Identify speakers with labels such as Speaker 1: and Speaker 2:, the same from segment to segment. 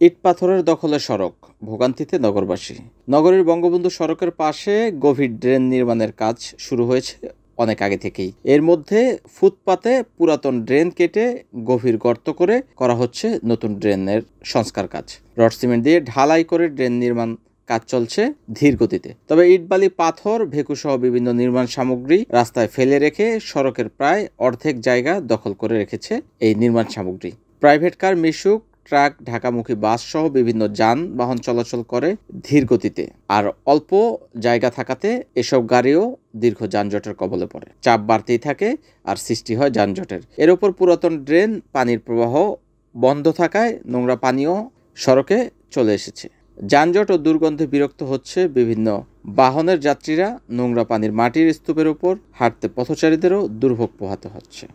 Speaker 1: ইট পাথরের দখলে সড়ক, ভোগান্তিতে নগরবাসী। নগরীর বঙ্গবন্ধু সড়কের পাশে গভীর ড্রেন নির্মাণের কাজ শুরু হয়েছে অনেক আগে থেকেই। এর মধ্যে ফুটপাতে পুরাতন ড্রেন কেটে গভীর গর্ত করে করা হচ্ছে নতুন ড্রেনের সংস্কার কাজ। রড সিমেন্ট দিয়ে ঢালাই করে ড্রেন নির্মাণ কাজ চলছে ধীর গতিতে। তবে ইট বালি পাথর ভেকুসহ বিভিন্ন নির্মাণ সামগ্রী রাস্তায় ফেলে রেখে সড়কের প্রায় অর্ধেক জায়গা দখল করে রেখেছে এই নির্মাণ সামগ্রী। প্রাইভেট কার, মিশুক, ট্রাক, ঢাকামুখী বাস সহ বিভিন্ন যানবাহন চলাচল করে ধীর গতিতে। আর অল্প জায়গা থাকাতে এসব গাড়িও দীর্ঘ যানজটের কবলে পড়ে। চাপ বাড়তেই থাকে আর সৃষ্টি হয় যানজটের। এর উপর পুরাতন ড্রেন পানির প্রবাহ বন্ধ থাকায় নোংরা পানিও সড়কে চলে এসেছে। যানজট ও দুর্গন্ধে বিরক্ত হচ্ছে বিভিন্ন বাহনের যাত্রীরা। নোংরা পানির মাটির স্তূপের উপর হাঁটতে পথচারীদেরও দুর্ভোগ পোহাতে হচ্ছে।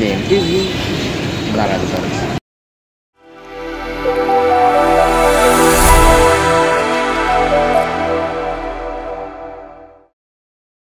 Speaker 1: NNTV, Naranjara।